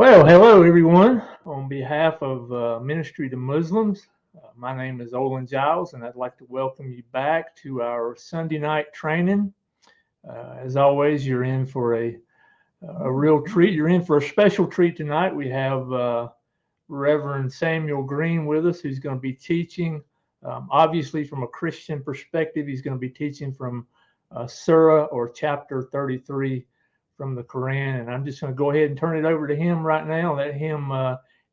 Well, hello everyone. On behalf of Ministry to Muslims, my name is Olin Giles, and I'd like to welcome you back to our Sunday night training. As always, you're in for a real treat. You're in for a special treat tonight. We have Reverend Samuel Green with us, who's going to be teaching, obviously from a Christian perspective. He's going to be teaching from Surah or chapter 33 from the Qur'an, and I'm just going to go ahead and turn it over to him right now. Let him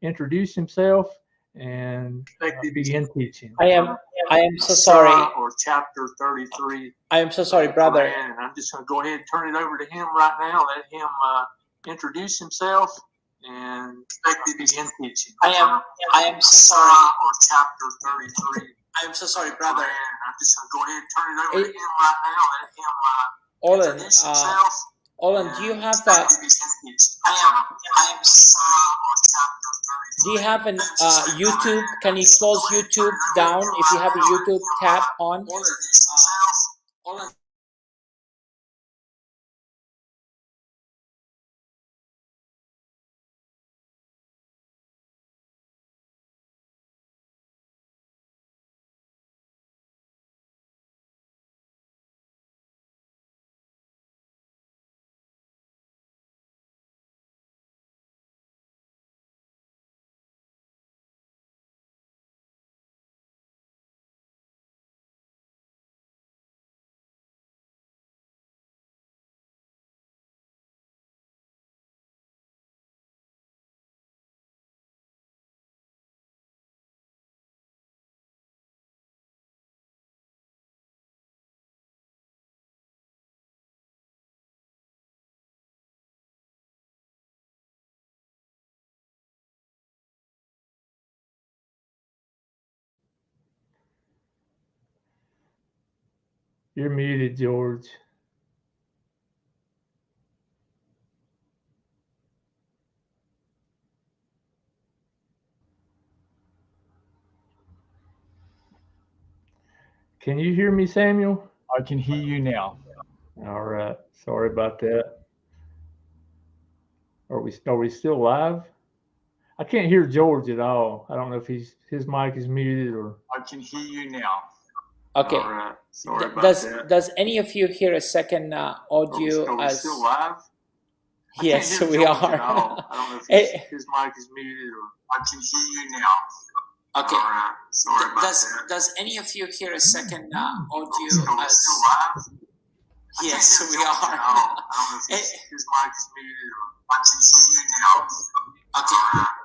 introduce himself and begin teaching. I am so sorry. Or chapter 33. I am so sorry, brother. And I'm just going to go ahead and turn it over to him right now. Let him introduce himself and begin teaching. I am so sorry. Or chapter 33. I am so sorry, brother. And I'm just going to go ahead and turn it over to him right now. Let him Olin, introduce himself. Olin, do you have an YouTube? Can you close YouTube down if you have a YouTube tab on? Olin. You're muted, George. Can you hear me, Samuel? I can hear you now. All right. Sorry about that. Are we still live? I can't hear George at all. I don't know if his mic is muted or. I can hear you now. Okay. All right. Sorry about that. Does any of you hear a second audio? Are we still live? Yes, we are. I don't know if his mic is muted or. I can hear you now. Okay. All right. Sorry about that. Does any of you hear a second audio? Are we still live? Yes, we are. I don't know if his mic is muted or. I can hear you now. Okay.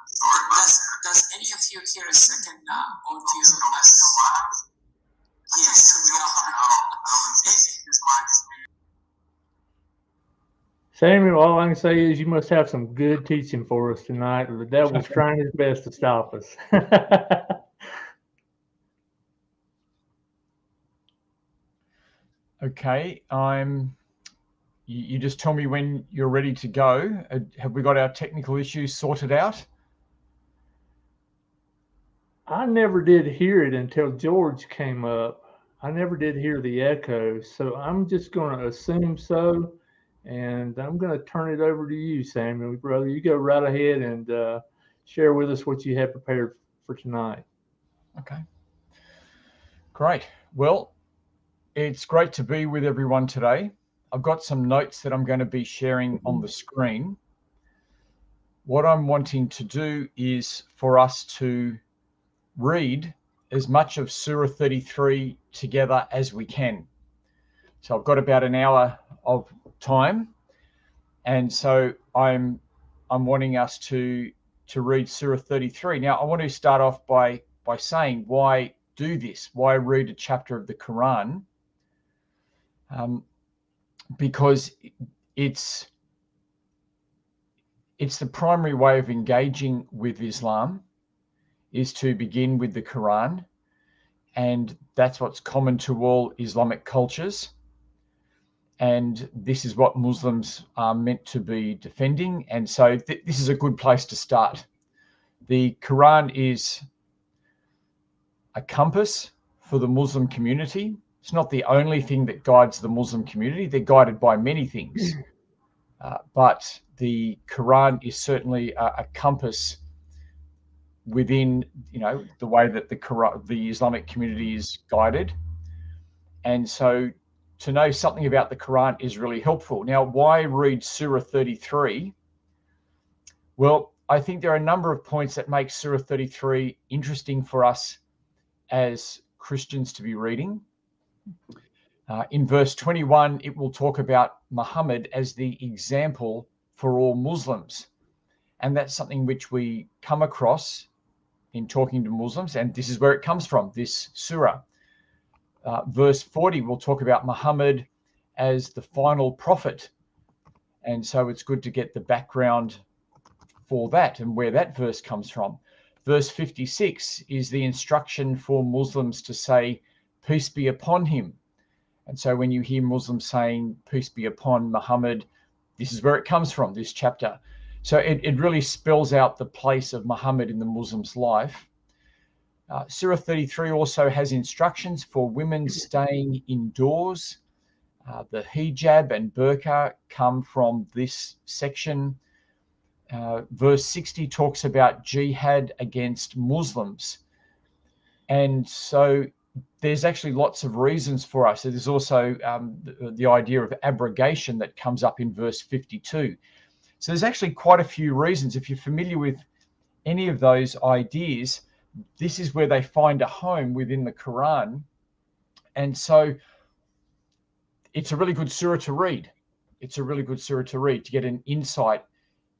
Sorry about that. Does any of you hear a second audio? Are we still live? Yes, we are. His mic is muted. Samuel, all I can say is you must have some good teaching for us tonight. The devil's trying his best to stop us. Okay, you just tell me when you're ready to go. Have we got our technical issues sorted out? I never did hear it until George came up. I never did hear the echo, so I'm just going to assume so, and I'm going to turn it over to you, Samuel, brother. You go right ahead and share with us what you have prepared for tonight. Okay, great. Well, it's great to be with everyone today. I've got some notes that I'm going to be sharing on the screen. What I'm wanting to do is for us to read as much of Surah 33 together as we can. So I've got about an hour of time, and so I'm wanting us to read Surah 33. Now I want to start off by saying, why do this? Why read a chapter of the Quran? Because it's the primary way of engaging with Islam, is to begin with the Quran, and that's what's common to all Islamic cultures, and this is what Muslims are meant to be defending, and so this is a good place to start. The Quran is a compass for the Muslim community. It's not the only thing that guides the Muslim community. They're guided by many things, but the Quran is certainly a compass within, the way that the Islamic community is guided. And so to know something about the Quran is really helpful. Now, why read Surah 33? Well, I think there are a number of points that make Surah 33 interesting for us as Christians to be reading. In verse 21, it will talk about Muhammad as the example for all Muslims. And that's something which we come across in talking to Muslims, and this is where it comes from, this surah. Verse 40 will talk about Muhammad as the final prophet. And so it's good to get the background for that and where that verse comes from. Verse 56 is the instruction for Muslims to say, peace be upon him. And so when you hear Muslims saying, peace be upon Muhammad, this is where it comes from, this chapter. So it really spells out the place of Muhammad in the Muslim's life. Surah 33 also has instructions for women staying indoors. The hijab and burqa come from this section. Verse 60 talks about jihad against Muslims. And so there's actually lots of reasons for us. There's also the idea of abrogation that comes up in verse 52. So there's actually quite a few reasons. If you're familiar with any of those ideas, this is where they find a home within the Quran. And so it's a really good surah to read. It's a really good surah to read to get an insight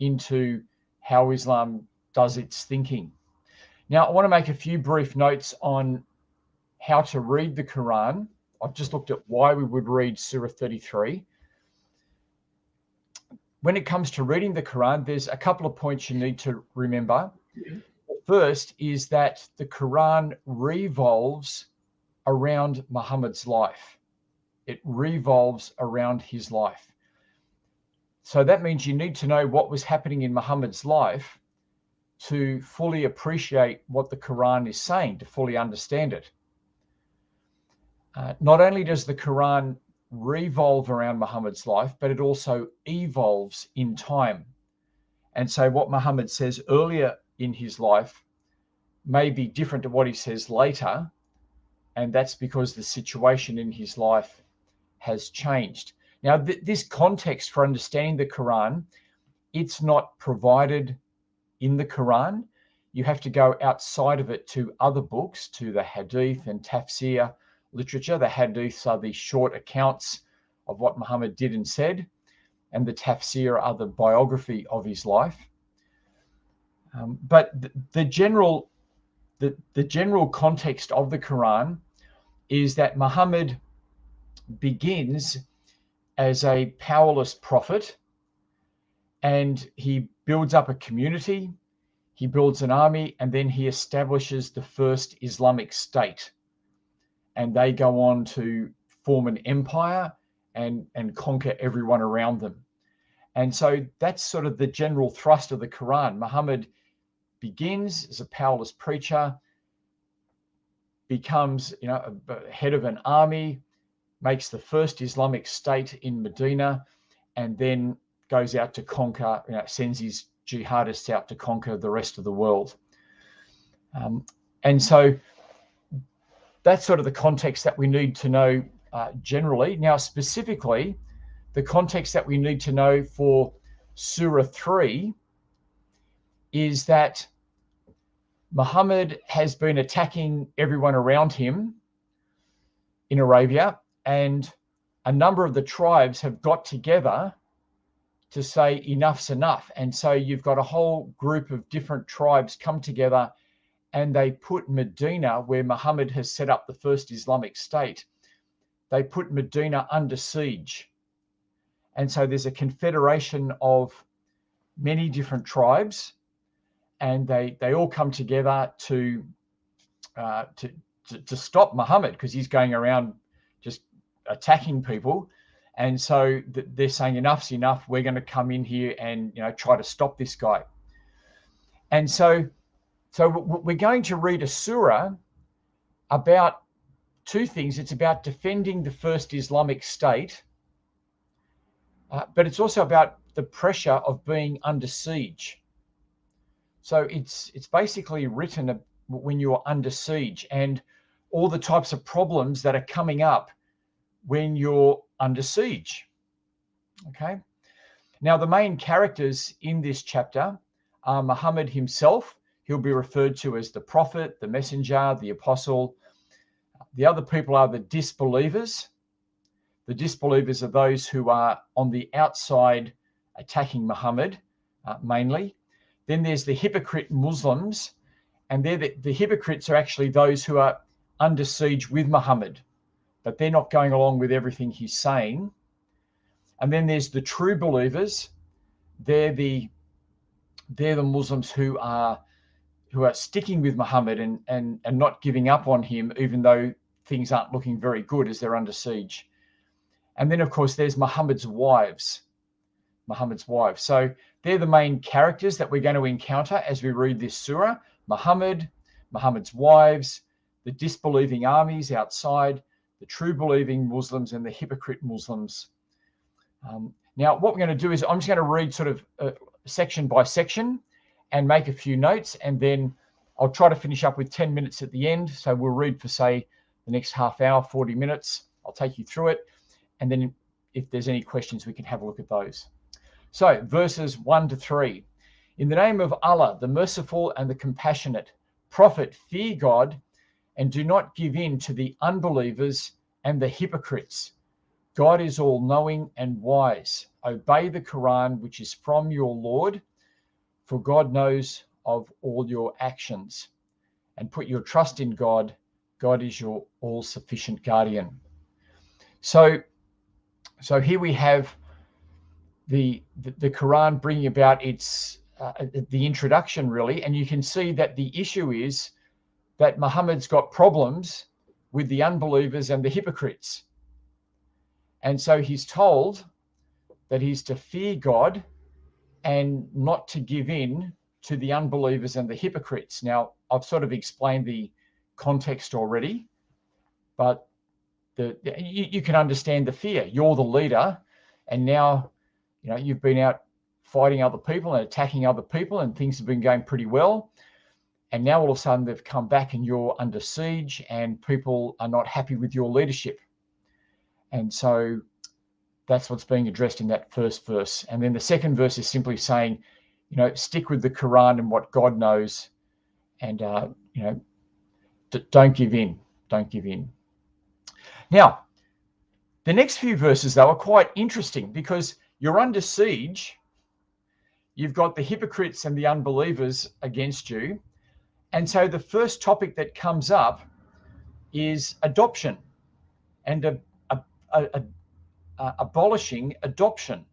into how Islam does its thinking. Now, I want to make a few brief notes on how to read the Quran. I've just looked at why we would read Surah 33. When it comes to reading the Quran, there's a couple of points you need to remember. The first is that the Quran revolves around Muhammad's life. It revolves around his life. So that means you need to know what was happening in Muhammad's life to fully appreciate what the Quran is saying, to fully understand it. Not only does the Quran revolve around Muhammad's life, but it also evolves in time. And so what Muhammad says earlier in his life may be different to what he says later, and that's because the situation in his life has changed. Now, this context for understanding the Quran, it's not provided in the Quran. You have to go outside of it to other books, to the Hadith and Tafsir literature. The Hadiths are the short accounts of what Muhammad did and said, and the Tafsir are the biography of his life. But the general context of the Quran is that Muhammad begins as a powerless prophet, and he builds up a community, he builds an army, and then he establishes the first Islamic state. And they go on to form an empire and conquer everyone around them. And so that's sort of the general thrust of the Quran. Muhammad begins as a powerless preacher, becomes a head of an army, makes the first Islamic state in Medina, and then goes out to conquer, sends his jihadists out to conquer the rest of the world. And so that's sort of the context that we need to know generally. Now, specifically, the context that we need to know for Surah 3 is that Muhammad has been attacking everyone around him in Arabia, and a number of the tribes have got together to say enough's enough. And so you've got a whole group of different tribes come together, and they put Medina, where Muhammad has set up the first Islamic state, they put Medina under siege. And so there's a confederation of many different tribes, and they all come together to stop Muhammad, because he's going around just attacking people. And so they're saying enough's enough. We're going to come in here and try to stop this guy. And so we're going to read a surah about two things. It's about defending the first Islamic state, but it's also about the pressure of being under siege. So it's basically written when you're under siege and all the types of problems that are coming up when you're under siege. Okay. Now, the main characters in this chapter are Muhammad himself. He'll be referred to as the prophet, the messenger, the apostle. The other people are the disbelievers. The disbelievers are those who are on the outside attacking Muhammad, mainly. Then there's the hypocrite Muslims, and the hypocrites are actually those who are under siege with Muhammad, but they're not going along with everything he's saying. And then there's the true believers. They're the Muslims who are sticking with Muhammad and not giving up on him, even though things aren't looking very good as they're under siege. And then, of course, there's Muhammad's wives. So they're the main characters that we're going to encounter as we read this surah. Muhammad's wives, the disbelieving armies outside, the true believing Muslims, and the hypocrite Muslims. Now, what we're going to do is I'm just going to read sort of section by section and make a few notes, and then I'll try to finish up with 10 minutes at the end. So we'll read for, say, the next half hour, 40 minutes. I'll take you through it. And then if there's any questions, we can have a look at those. So verses 1 to 3. In the name of Allah, the merciful and the compassionate, Prophet, fear God and do not give in to the unbelievers and the hypocrites. God is all-knowing and wise. Obey the Qur'an, which is from your Lord, for God knows of all your actions. And put your trust in God. God is your all-sufficient guardian. So here we have the Qur'an bringing about its the introduction, really, and you can see that the issue is that Muhammad's got problems with the unbelievers and the hypocrites. And so he's told that he's to fear God and not to give in to the unbelievers and the hypocrites. Now, I've sort of explained the context already, but you can understand the fear. You're the leader, and now you've been out fighting other people and attacking other people, and things have been going pretty well. And now all of a sudden they've come back and you're under siege and people are not happy with your leadership. And so that's what's being addressed in that first verse. And then the second verse is simply saying, stick with the Quran and what God knows, and don't give in. Don't give in. Now, the next few verses, though, are quite interesting because you're under siege. You've got the hypocrites and the unbelievers against you. And so the first topic that comes up is adoption and abolishing adoption.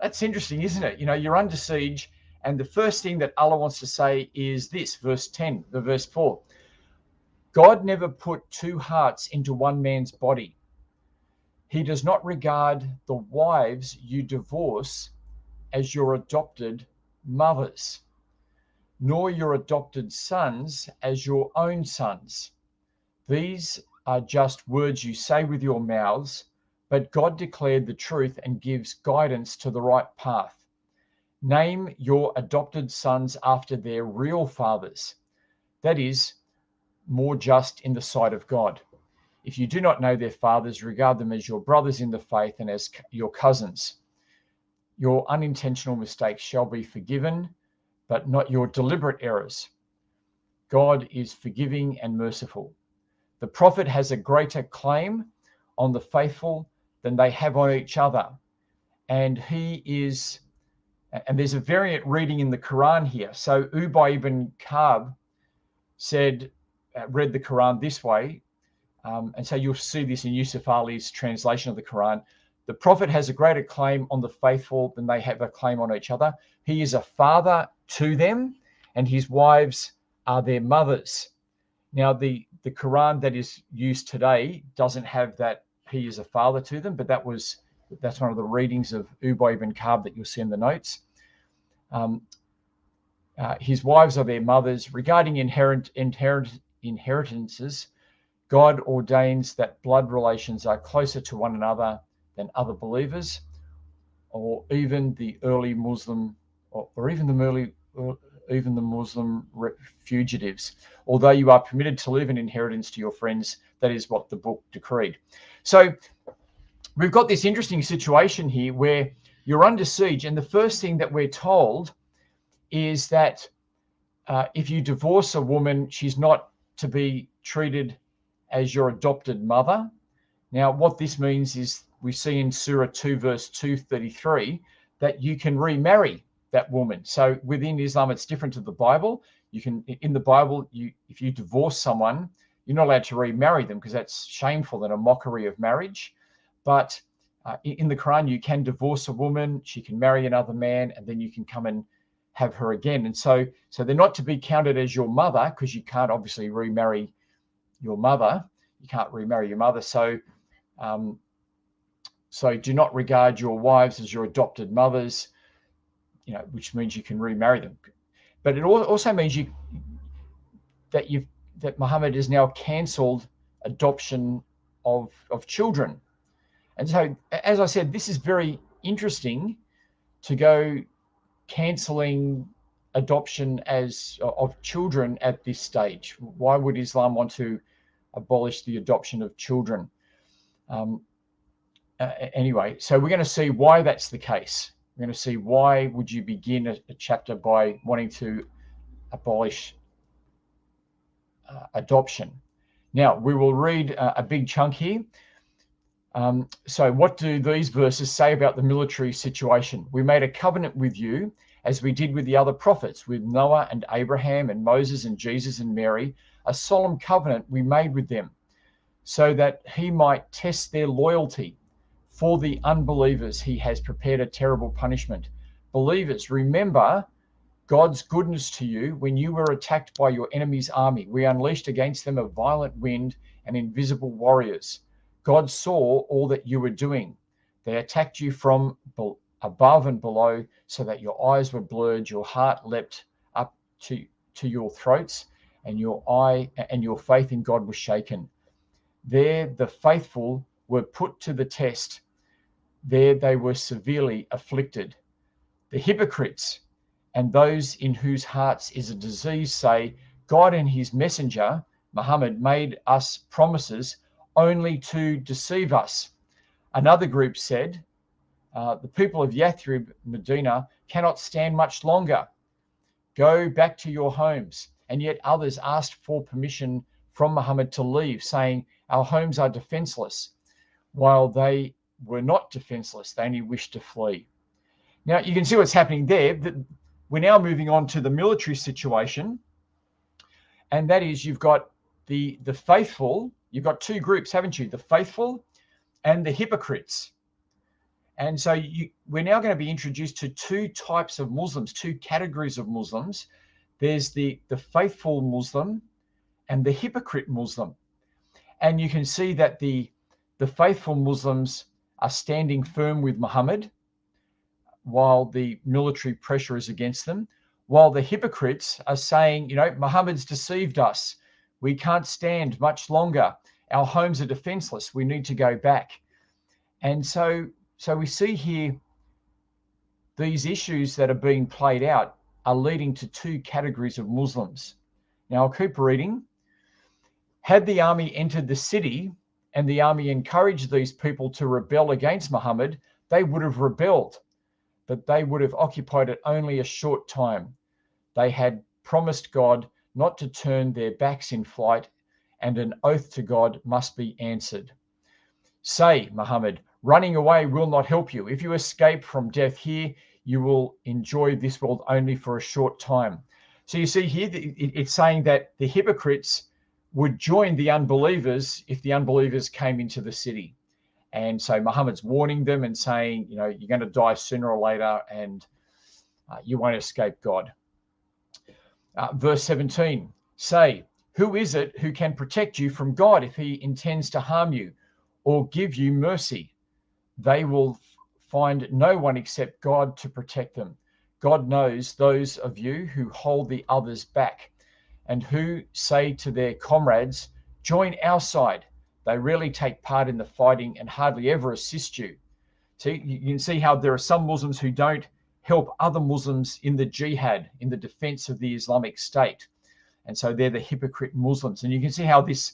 That's interesting, isn't it? You're under siege, and the first thing that Allah wants to say is this, verse 10, verse 4. God never put two hearts into one man's body. He does not regard the wives you divorce as your adopted mothers, nor your adopted sons as your own sons. These are just words you say with your mouths, but God declared the truth and gives guidance to the right path. Name your adopted sons after their real fathers. That is more just in the sight of God. If you do not know their fathers, regard them as your brothers in the faith and as your cousins. Your unintentional mistakes shall be forgiven, but not your deliberate errors. God is forgiving and merciful. The prophet has a greater claim on the faithful than they have on each other. And there's a variant reading in the Quran here. So Ubay ibn Ka'b read the Quran this way. And so you'll see this in Yusuf Ali's translation of the Quran. The prophet has a greater claim on the faithful than they have a claim on each other. He is a father to them, and his wives are their mothers. Now, the Quran that is used today doesn't have that he is a father to them, but that's one of the readings of Ubay ibn Ka'b that you'll see in the notes. His wives are their mothers. Regarding inheritances, God ordains that blood relations are closer to one another than other believers. or even the early Muslim, or even the Muslim fugitives. Although you are permitted to leave an inheritance to your friends, that is what the book decreed. So we've got this interesting situation here where you're under siege, and the first thing that we're told is that if you divorce a woman, she's not to be treated as your adopted mother. Now, what this means is we see in Surah 2, verse 233, that you can remarry that woman. So within Islam, it's different to the Bible. You can, in the Bible, if you divorce someone, you're not allowed to remarry them because that's shameful and a mockery of marriage. But in the Quran, you can divorce a woman, she can marry another man, and then you can come and have her again. And so they're not to be counted as your mother, because you can't obviously remarry your mother. You can't remarry your mother. So do not regard your wives as your adopted mothers, which means you can remarry them. But it also means that Muhammad has now cancelled adoption of children. And so, as I said, this is very interesting to go cancelling adoption of children at this stage. Why would Islam want to abolish the adoption of children? Anyway, so we're going to see why that's the case. We're going to see why would you begin a chapter by wanting to abolish adoption. Now, we will read a big chunk here. So what do these verses say about the military situation? We made a covenant with you, as we did with the other prophets, with Noah and Abraham and Moses and Jesus and Mary, a solemn covenant we made with them, so that he might test their loyalty. For the unbelievers, he has prepared a terrible punishment. Believers, remember God's goodness to you when you were attacked by your enemy's army. We unleashed against them a violent wind and invisible warriors. God saw all that you were doing. They attacked you from above and below, so that your eyes were blurred, your heart leapt up to your throats, and your faith in God was shaken. There the faithful were put to the test. There they were severely afflicted. The hypocrites and those in whose hearts is a disease say, God and his messenger, Muhammad, made us promises only to deceive us. Another group said, the people of Yathrib, Medina, cannot stand much longer. Go back to your homes. And yet others asked for permission from Muhammad to leave, saying, our homes are defenseless. While they were not defenseless, they only wished to flee. Now, you can see what's happening there. We're now moving on to the military situation. And that is, you've got the faithful. You've got two groups, haven't you? The faithful and the hypocrites. And so we're now going to be introduced to two types of Muslims, two categories of Muslims. There's the faithful Muslim and the hypocrite Muslim. And you can see that the faithful Muslims are standing firm with Muhammad while the military pressure is against them, while the hypocrites are saying, Muhammad's deceived us. We can't stand much longer. Our homes are defenseless. We need to go back. And so we see here these issues that are being played out are leading to two categories of Muslims. Now, I'll keep reading. Had the army entered the city and the army encouraged these people to rebel against Muhammad, they would have rebelled, but they would have occupied it only a short time. They had promised God not to turn their backs in flight, and an oath to God must be answered. Say, Muhammad, running away will not help you. If you escape from death here, you will enjoy this world only for a short time. So you see here, it's saying that the hypocrites would join the unbelievers if the unbelievers came into the city. And so Muhammad's warning them and saying, you're going to die sooner or later, and you won't escape God. Verse 17, say, who is it who can protect you from God if he intends to harm you or give you mercy? They will find no one except God to protect them. God knows those of you who hold the others back and who say to their comrades, join our side. They rarely take part in the fighting and hardly ever assist you. See, you can see how there are some Muslims who don't help other Muslims in the jihad, in the defense of the Islamic State. And so they're the hypocrite Muslims. And you can see how this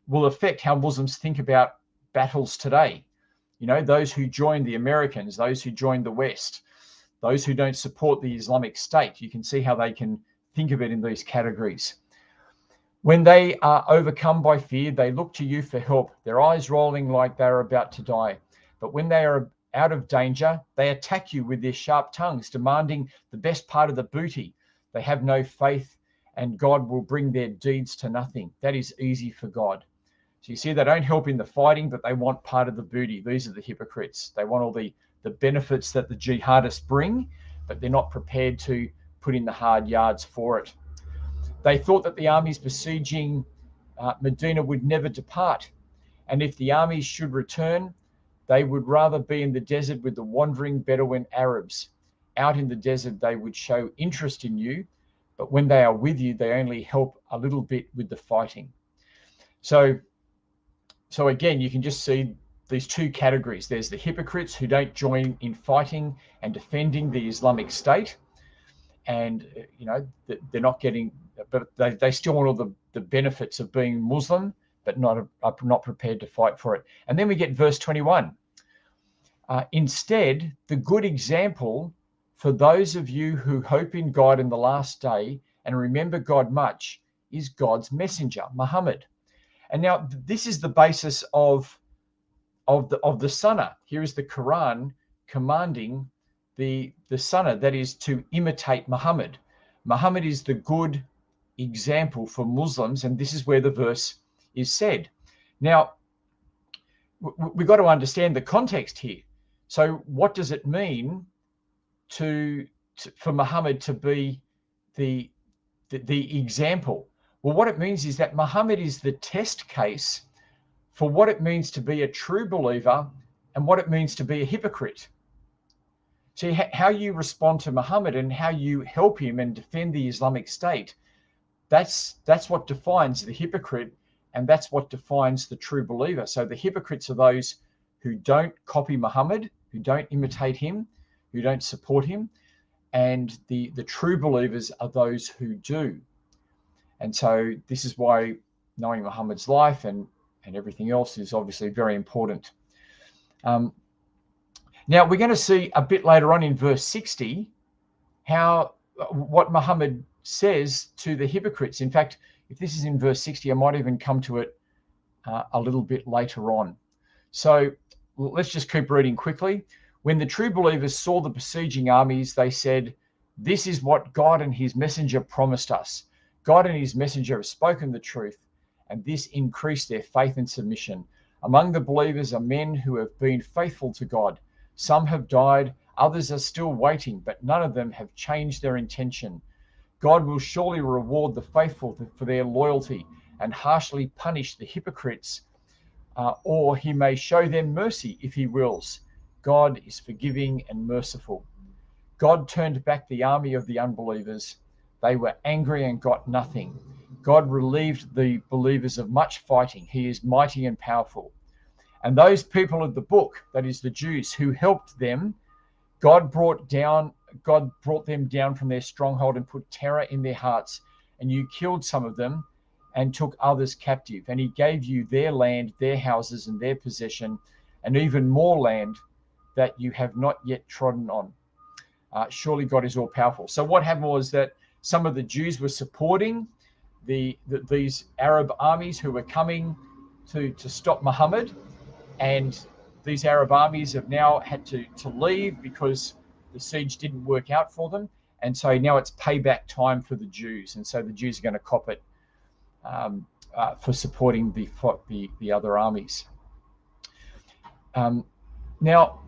will affect how Muslims think about battles today. You know, those who join the Americans, those who join the West, those who don't support the Islamic State. You can see how they can think of it in these categories. When they are overcome by fear, they look to you for help, their eyes rolling like they are about to die. But when they are out of danger, they attack you with their sharp tongues, demanding the best part of the booty. They have no faith, and God will bring their deeds to nothing. That is easy for God. So you see, they don't help in the fighting, but they want part of the booty. These are the hypocrites. They want all the benefits that the jihadists bring, but they're not prepared to put in the hard yards for it. They thought that the armies besieging Medina would never depart. And if the armies should return, they would rather be in the desert with the wandering Bedouin Arabs. Out in the desert, they would show interest in you, but when they are with you, they only help a little bit with the fighting. So again, you can just see these two categories. There's the hypocrites who don't join in fighting and defending the Islamic State. And, you know, they're not getting, but they still want all the benefits of being Muslim, but not prepared to fight for it. And then we get verse 21. Instead, the good example for those of you who hope in God in the last day and remember God much is God's messenger, Muhammad. And now this is the basis of the Sunnah. Here is the Qur'an commanding the Sunnah, that is to imitate Muhammad. Muhammad is the good example for Muslims, and this is where the verse is said. Now, we've got to understand the context here. So what does it mean for Muhammad to be the example? Well, what it means is that Muhammad is the test case for what it means to be a true believer and what it means to be a hypocrite. See, how you respond to Muhammad and how you help him and defend the Islamic State, that's what defines the hypocrite, and that's what defines the true believer. So the hypocrites are those who don't copy Muhammad, who don't imitate him, who don't support him, and the true believers are those who do. And so this is why knowing Muhammad's life and everything else is obviously very important. Now we're going to see a bit later on in verse 60 what Muhammad says to the hypocrites. In fact, if this is in verse 60, I might even come to it a little bit later on. So let's just keep reading quickly. When the true believers saw the besieging armies, they said, "This is what God and his messenger promised us. God and his messenger have spoken the truth, and this increased their faith and submission. Among the believers are men who have been faithful to God. Some have died, others are still waiting, but none of them have changed their intention. God will surely reward the faithful for their loyalty and harshly punish the hypocrites, or he may show them mercy if he wills. God is forgiving and merciful." God turned back the army of the unbelievers. They were angry and got nothing. God relieved the believers of much fighting. He is mighty and powerful. And those people of the book, that is the Jews who helped them, God brought them down from their stronghold and put terror in their hearts. And you killed some of them and took others captive. And he gave you their land, their houses, and their possession, and even more land that you have not yet trodden on. Surely God is all powerful. So what happened was that some of the Jews were supporting these Arab armies who were coming to stop Muhammad, and these Arab armies have now had to leave because the siege didn't work out for them, and so now it's payback time for the Jews, and so the Jews are going to cop it for supporting the other armies. Now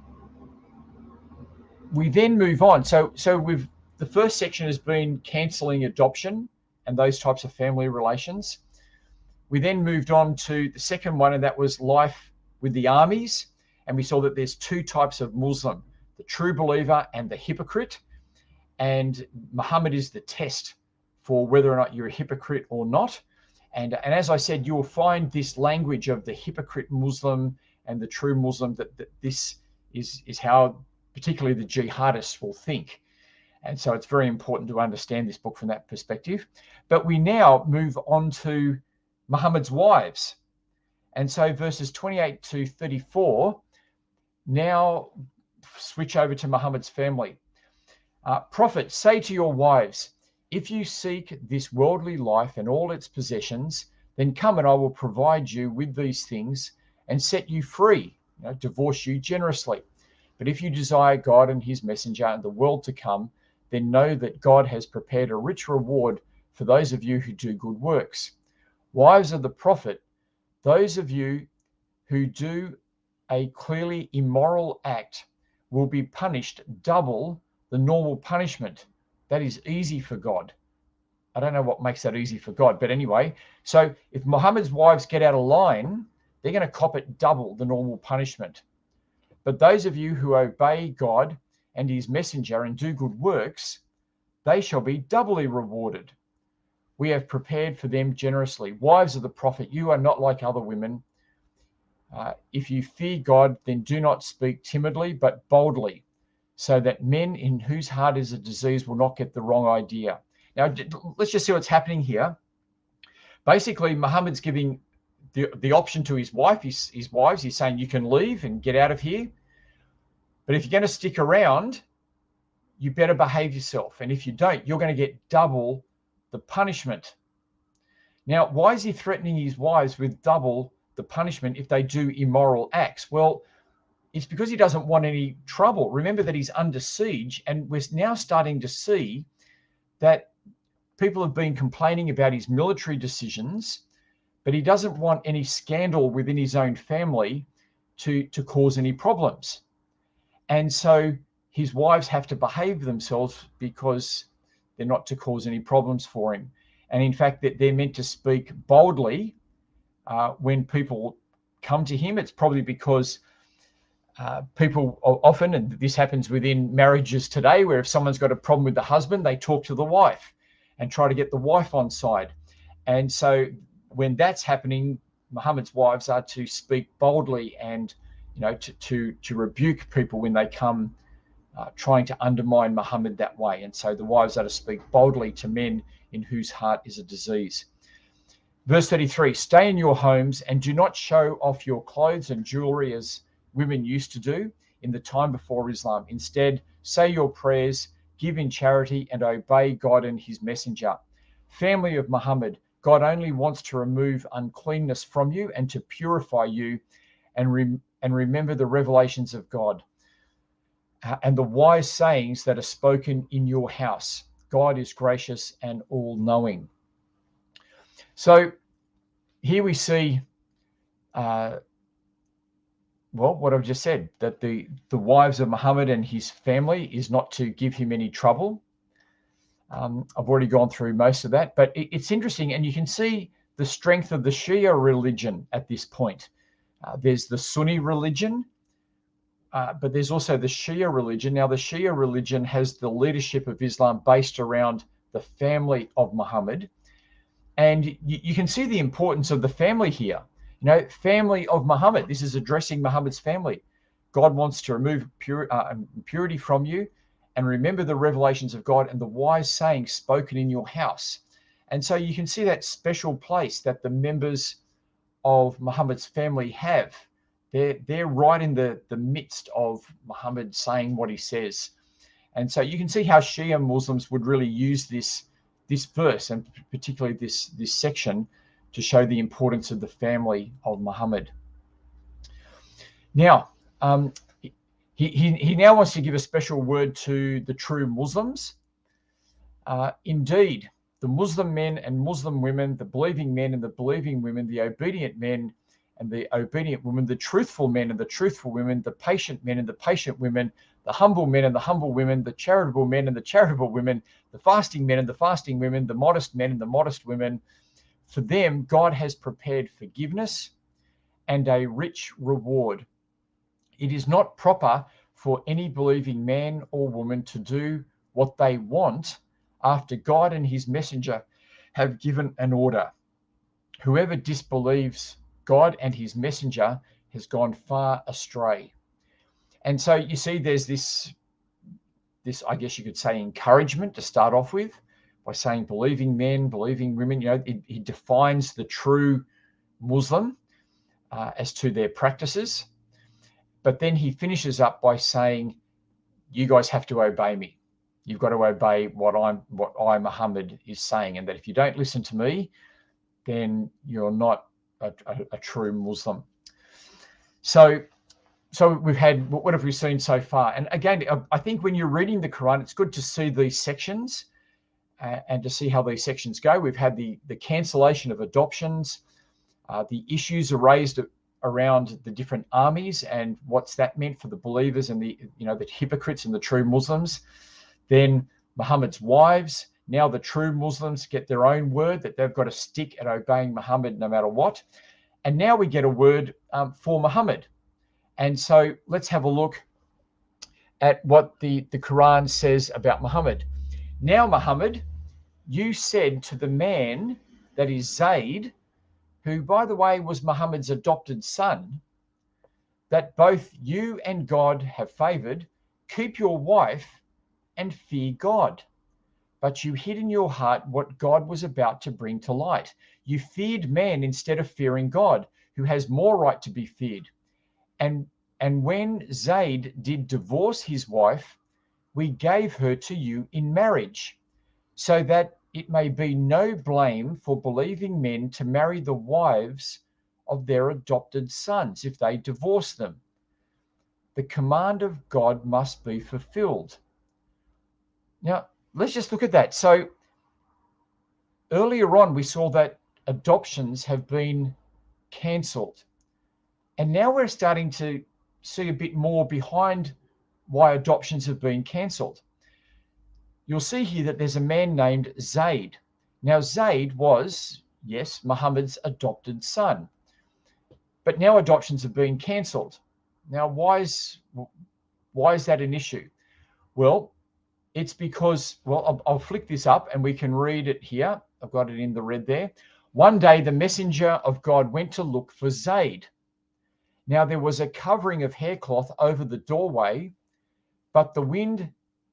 we then move on. So the first section has been cancelling adoption and those types of family relations. We then moved on to the second one, and that was life with the armies. And we saw that there's two types of Muslim, the true believer and the hypocrite. And Muhammad is the test for whether or not you're a hypocrite or not. And as I said, you will find this language of the hypocrite Muslim and the true Muslim, that this is how particularly the jihadists will think. And so it's very important to understand this book from that perspective. But we now move on to Muhammad's wives. And so verses 28 to 34 now switch over to Muhammad's family. Prophet, say to your wives, if you seek this worldly life and all its possessions, then come and I will provide you with these things and set you free, divorce you generously. But if you desire God and his messenger and the world to come, then know that God has prepared a rich reward for those of you who do good works. Wives of the prophet, those of you who do a clearly immoral act will be punished double the normal punishment. That is easy for God. I don't know what makes that easy for God, but anyway, so if Muhammad's wives get out of line, they're going to cop it double the normal punishment. But those of you who obey God and his messenger and do good works, they shall be doubly rewarded. We have prepared for them generously. Wives of the prophet, you are not like other women. If you fear God, then do not speak timidly, but boldly, so that men in whose heart is a disease will not get the wrong idea. Now, let's just see what's happening here. Basically, Muhammad's giving the option to his wives. He's saying, you can leave and get out of here. But if you're going to stick around, you better behave yourself. And if you don't, you're going to get double the punishment. Now, why is he threatening his wives with double the punishment if they do immoral acts? Well, it's because he doesn't want any trouble. Remember that he's under siege, and we're now starting to see that people have been complaining about his military decisions, but he doesn't want any scandal within his own family to cause any problems. And so his wives have to behave themselves because they're not to cause any problems for him. And in fact, that they're meant to speak boldly when people come to him. It's probably because people often, and this happens within marriages today, where if someone's got a problem with the husband, they talk to the wife and try to get the wife on side. And so when that's happening, Muhammad's wives are to speak boldly and to rebuke people when they come trying to undermine Muhammad that way. And so the wives are to speak boldly to men in whose heart is a disease. Verse 33, stay in your homes and do not show off your clothes and jewelry as women used to do in the time before Islam. Instead, say your prayers, give in charity, and obey God and his messenger. Family of Muhammad, God only wants to remove uncleanness from you and to purify you, and remember the revelations of God and the wise sayings that are spoken in your house. God is gracious and all-knowing. So here we see, what I've just said, that the wives of Muhammad and his family is not to give him any trouble. I've already gone through most of that, but it's interesting, and you can see the strength of the Shia religion at this point. There's the Sunni religion, but there's also the Shia religion. Now, the Shia religion has the leadership of Islam based around the family of Muhammad. And you can see the importance of the family here. Family of Muhammad. This is addressing Muhammad's family. God wants to remove impurity from you and remember the revelations of God and the wise sayings spoken in your house. And so you can see that special place that the members of Muhammad's family have. They're right in the midst of Muhammad saying what he says. And so you can see how Shia Muslims would really use this verse, and particularly this section, to show the importance of the family of Muhammad. Now, he now wants to give a special word to the true Muslims. Indeed, the Muslim men and Muslim women, the believing men and the believing women, the obedient men and the obedient women, the truthful men and the truthful women, the patient men and the patient women, the humble men and the humble women, the charitable men and the charitable women, the fasting men and the fasting women, the modest men and the modest women. For them, God has prepared forgiveness and a rich reward. It is not proper for any believing man or woman to do what they want after God and his messenger have given an order. Whoever disbelieves God and his messenger has gone far astray. And so you see there's this, I guess you could say, encouragement to start off with by saying believing men, believing women. He defines the true Muslim as to their practices. But then he finishes up by saying, you guys have to obey me. You've got to obey what I, Muhammad, is saying. And that if you don't listen to me, then you're not a true Muslim. So we've had, what have we seen so far? And again, I think when you're reading the Quran, it's good to see these sections and to see how these sections go. We've had the cancellation of adoptions, the issues are raised around the different armies and what's that meant for the believers and the hypocrites and the true Muslims. Then Muhammad's wives. Now the true Muslims get their own word that they've got to stick at obeying Muhammad no matter what. And now we get a word for Muhammad. And so let's have a look at what the Quran says about Muhammad. Now, Muhammad, you said to the man that is Zayd, who, by the way, was Muhammad's adopted son, that both you and God have favored, keep your wife and fear God. But you hid in your heart what God was about to bring to light. You feared man instead of fearing God, who has more right to be feared. And when Zayd did divorce his wife, we gave her to you in marriage, so that it may be no blame for believing men to marry the wives of their adopted sons if they divorce them. The command of God must be fulfilled. Now, let's just look at that. So earlier on, we saw that adoptions have been cancelled. And now we're starting to see a bit more behind why adoptions have been cancelled. You'll see here that there's a man named Zayd. Now, Zayd was, yes, Muhammad's adopted son. But now adoptions have been cancelled. Now, why is that an issue? Well, it's because, I'll flick this up and we can read it here. I've got it in the red there. One day, the messenger of God went to look for Zayd. Now, there was a covering of haircloth over the doorway, but the wind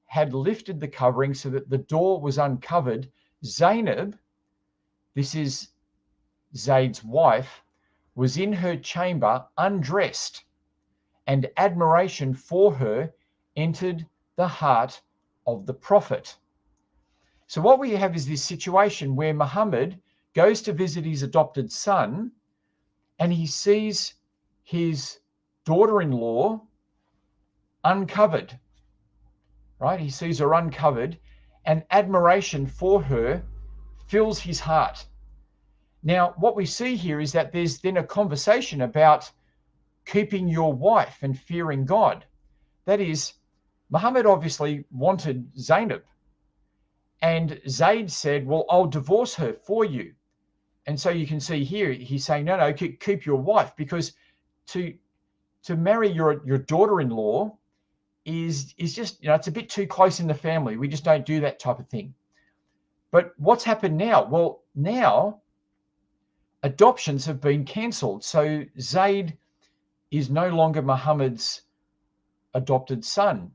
had lifted the covering so that the door was uncovered. Zainab, this is Zayd's wife, was in her chamber undressed, and admiration for her entered the heart of the Prophet. So what we have is this situation where Muhammad goes to visit his adopted son, and he sees his daughter-in-law uncovered. Right? He sees her uncovered, and admiration for her fills his heart. Now, what we see here is that there's then a conversation about keeping your wife and fearing God. That is, Muhammad obviously wanted Zainab, and Zayd said, well, I'll divorce her for you. And so you can see here, he's saying, no, keep your wife, because to marry your daughter-in-law is just, it's a bit too close in the family. We just don't do that type of thing. But what's happened now? Well, now adoptions have been cancelled. So Zayd is no longer Muhammad's adopted son.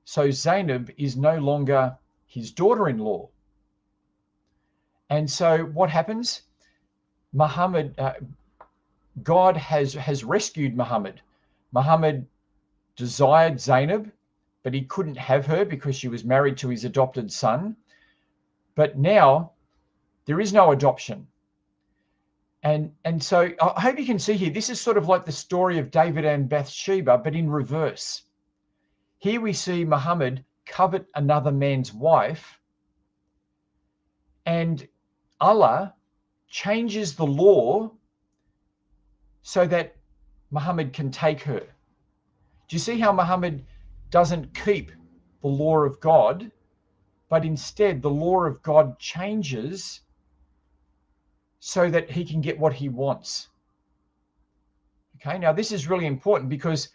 So Zainab is no longer his daughter-in-law. And so what happens? God has rescued Muhammad. Muhammad desired Zainab, but he couldn't have her because she was married to his adopted son. But now there is no adoption. And so I hope you can see here, this is sort of like the story of David and Bathsheba, but in reverse. Here we see Muhammad covet another man's wife, and Allah changes the law so that Muhammad can take her. Do you see how Muhammad doesn't keep the law of God, but instead the law of God changes so that he can get what he wants? Okay, now this is really important because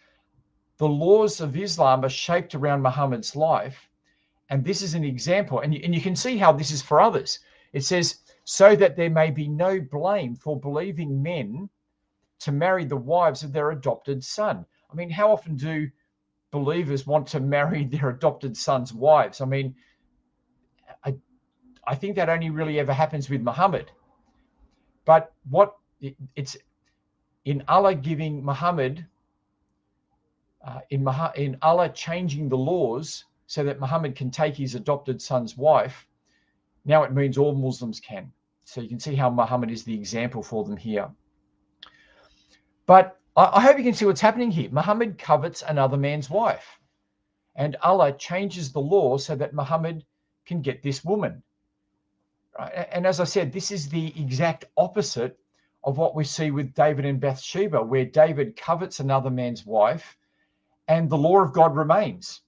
the laws of Islam are shaped around Muhammad's life, and this is an example. And you can see how this is for others. It says, so that there may be no blame for believing men to marry the wives of their adopted son. I mean, how often do believers want to marry their adopted sons' wives. I mean, I think that only really ever happens with Muhammad. But it's in Allah giving Muhammad, in Allah changing the laws so that Muhammad can take his adopted son's wife, now it means all Muslims can. So you can see how Muhammad is the example for them here. But I hope you can see what's happening here. Muhammad covets another man's wife, and Allah changes the law so that Muhammad can get this woman. Right? And as I said, this is the exact opposite of what we see with David and Bathsheba, where David covets another man's wife and the law of God remains.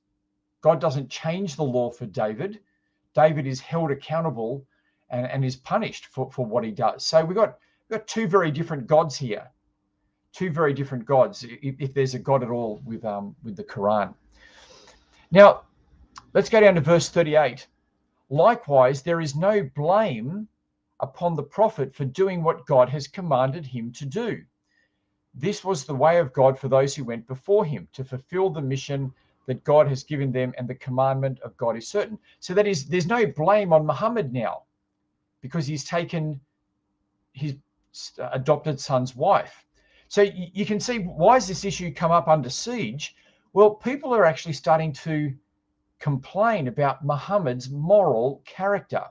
God doesn't change the law for David. David is held accountable and is punished for what he does. So we've got two very different gods here. Two very different gods, if there's a God at all with the Qur'an. Now, let's go down to verse 38. Likewise, there is no blame upon the prophet for doing what God has commanded him to do. This was the way of God for those who went before him, to fulfill the mission that God has given them, and the commandment of God is certain. So that is, there's no blame on Muhammad now, because he's taken his adopted son's wife. So you can see, why has this issue come up under siege? Well, people are actually starting to complain about Muhammad's moral character.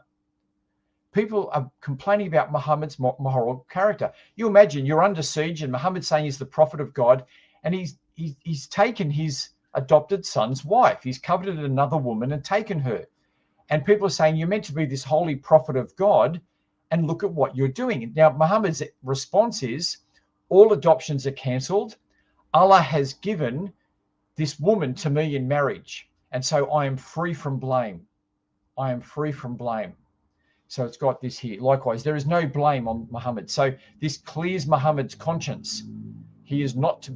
People are complaining about Muhammad's moral character. You imagine you're under siege and Muhammad's saying he's the prophet of God, and he's taken his adopted son's wife. He's coveted another woman and taken her. And people are saying, you're meant to be this holy prophet of God, and look at what you're doing. Now, Muhammad's response is, all adoptions are cancelled. Allah has given this woman to me in marriage, and so I am free from blame. I am free from blame. So it's got this here. Likewise, there is no blame on Muhammad. So this clears Muhammad's conscience. He's not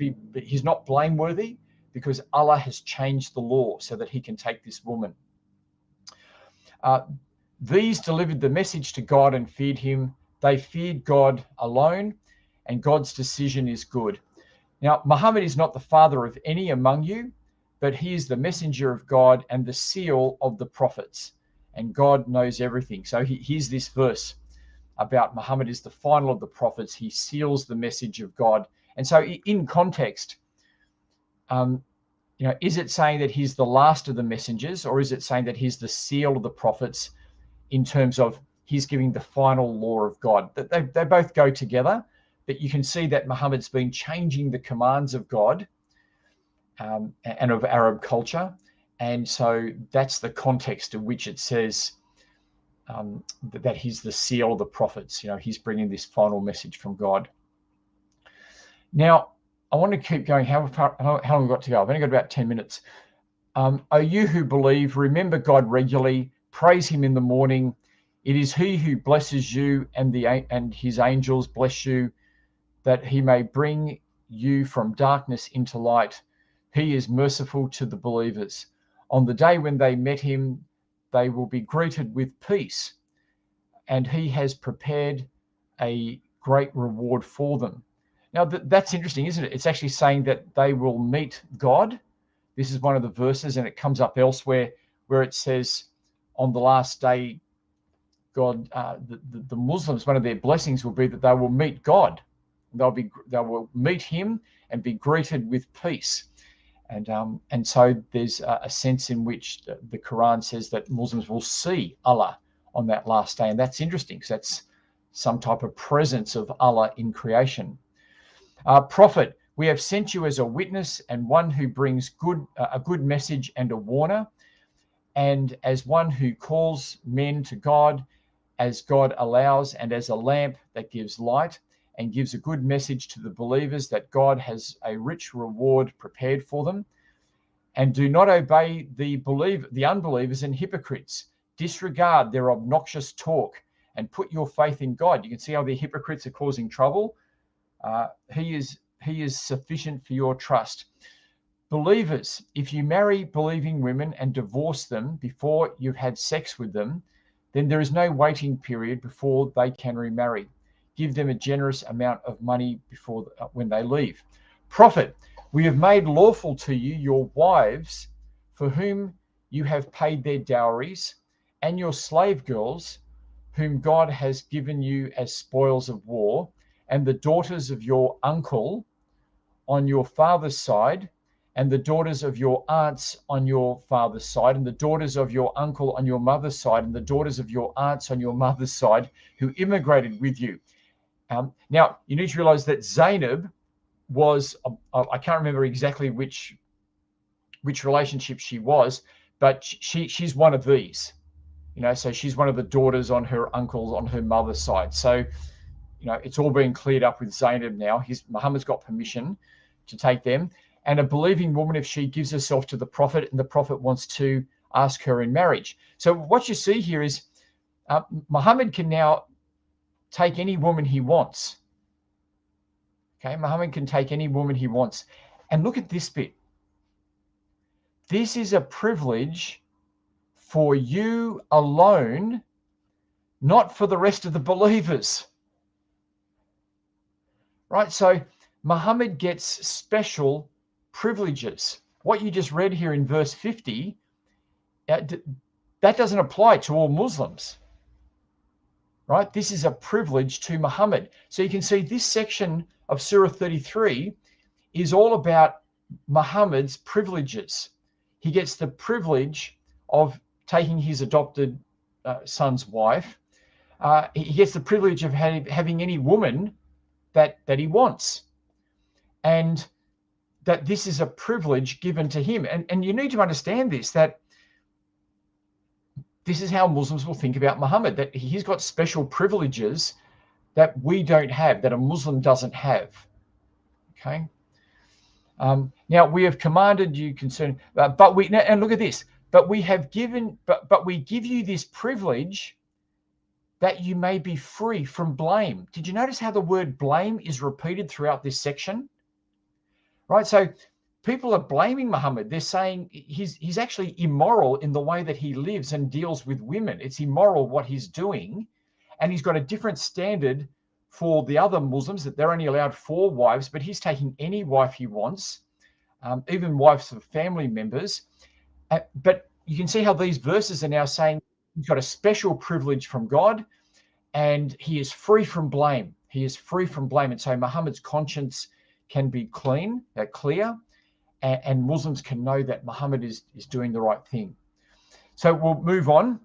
blameworthy, because Allah has changed the law so that he can take this woman. These delivered the message to God and feared him. They feared God alone, and God's decision is good. Now, Muhammad is not the father of any among you, but he is the messenger of God and the seal of the prophets, and God knows everything. So here's this verse about Muhammad is the final of the prophets. He seals the message of God. And so in context, is it saying that he's the last of the messengers, or is it saying that he's the seal of the prophets in terms of he's giving the final law of God? They both go together, but you can see that Muhammad's been changing the commands of God and of Arab culture. And so that's the context in which it says that he's the seal of the prophets. He's bringing this final message from God. Now, I want to keep going. How long have we got to go? I've only got about 10 minutes. O you who believe, remember God regularly, praise him in the morning. It is he who blesses you, and his angels bless you, that he may bring you from darkness into light. He is merciful to the believers. On the day when they met him, they will be greeted with peace, and he has prepared a great reward for them. Now, that's interesting, isn't it? It's actually saying that they will meet God. This is one of the verses, and it comes up elsewhere where it says on the last day, God, the Muslims, one of their blessings will be that they will meet God. They will meet him and be greeted with peace. And so there's a sense in which the Quran says that Muslims will see Allah on that last day. And that's interesting, because that's some type of presence of Allah in creation. Prophet, we have sent you as a witness and one who brings a good message and a warner, and as one who calls men to God as God allows, and as a lamp that gives light and gives a good message to the believers that God has a rich reward prepared for them. And do not obey the unbelievers and hypocrites. Disregard their obnoxious talk and put your faith in God. You can see how the hypocrites are causing trouble. He is sufficient for your trust. Believers, if you marry believing women and divorce them before you've had sex with them, then there is no waiting period before they can remarry. Give them a generous amount of money when they leave. Prophet, We have made lawful to you your wives, for whom you have paid their dowries, and your slave girls, whom God has given you as spoils of war, and the daughters of your uncle on your father's side, and the daughters of your aunts on your father's side, and the daughters of your uncle on your mother's side, and the daughters of your aunts on your mother's side, who immigrated with you. Now, you need to realize that Zainab was, I can't remember exactly which relationship she was, but she's one of these. So she's one of the daughters on her uncles on her mother's side. So, it's all being cleared up with Zainab now. Muhammad's got permission to take them. And a believing woman, if she gives herself to the Prophet and the Prophet wants to ask her in marriage. So what you see here is Muhammad can now take any woman he wants. Okay, Muhammad can take any woman he wants. And look at this bit. This is a privilege for you alone, not for the rest of the believers. Right? So Muhammad gets special privileges. What you just read here in verse 50, that doesn't apply to all Muslims. Right? This is a privilege to Muhammad. So you can see this section of Surah 33 is all about Muhammad's privileges. He gets the privilege of taking his adopted son's wife. He gets the privilege of having any woman that he wants. And that this is a privilege given to him. And you need to understand this, that this is how Muslims will think about Muhammad, that he's got special privileges that we don't have, that a Muslim doesn't have. Okay. Now we have commanded you concerning, and look at this, but we give you this privilege that you may be free from blame. Did you notice how the word blame is repeated throughout this section? Right, so people are blaming Muhammad. They're saying he's actually immoral in the way that he lives and deals with women. It's immoral what he's doing, and he's got a different standard for the other Muslims, that they're only allowed 4 wives, but he's taking any wife he wants, even wives of family members. But you can see how these verses are now saying he's got a special privilege from God, and he is free from blame. He is free from blame. And so Muhammad's conscience can be clear, and Muslims can know that Muhammad is doing the right thing. So we'll move on.